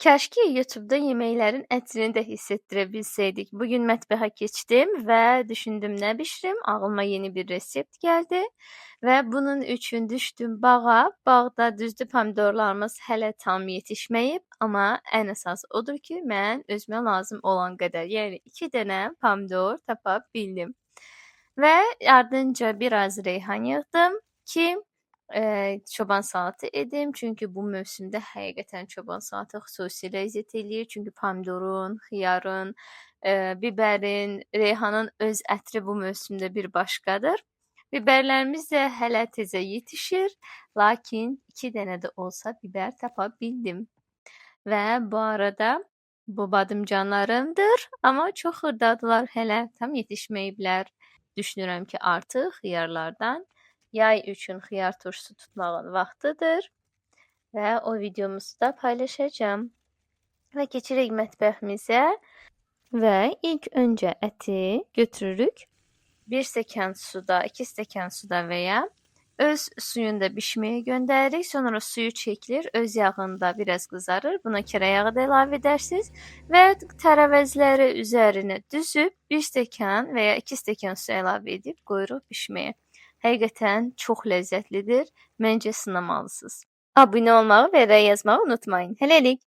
Keşke YouTube'da yeməklərin ətrini də hiss etdirə bilsəydik. Bugün mətbəxə keçdim və düşündüm nə bişirim? Ağlıma yeni bir resept gəldi və bunun üçün düşdüm bağa. Bağda düzdür pomidorlarımız hələ tam yetişməyib, amma ən əsas odur ki, mən özümə lazım olan qədər, yəni 2 dənə pomidor tapa bildim. Və ardınca biraz reyhan yığdım ki, çoban salatı edim. Çünki bu mövsümdə həqiqətən çoban salatı xüsusi ləzzət eləyir. Çünki pomidorun, xiyarın, bibərin, reyhanın öz ətri bu mövsümdə bir başqadır. Biberlərimiz də hələ təzə yetişir, lakin 2 dənə də olsa biber tapa bildim. Və bu arada bu badımcanlarımdır, amma çox xırdadılar hələ, tam yetişməyiblər. Düşünürəm ki, artıq xiyarlardan yay üçün xiyar turşusu tutmağın vaxtıdır və o videomuzu da paylaşacağım. Və keçirik mətbəximizə və ilk öncə əti götürürük. 1 stəkan suda, 2 stəkan suda və ya öz suyunda bişməyə göndəririk. Sonra suyu çəkilir, öz yağında biraz qızarır. Buna kərə yağı da əlavə edərsiniz və tərəvəzləri üzərinə düzüb 1 stəkan və ya 2 stəkan su əlavə edib qoyuruq bişməyə. Həqiqətən çox ləzzətlidir. Məncə sınamalısınız. Abunə olmağı və rəy yazmağı unutmayın. Hələlik.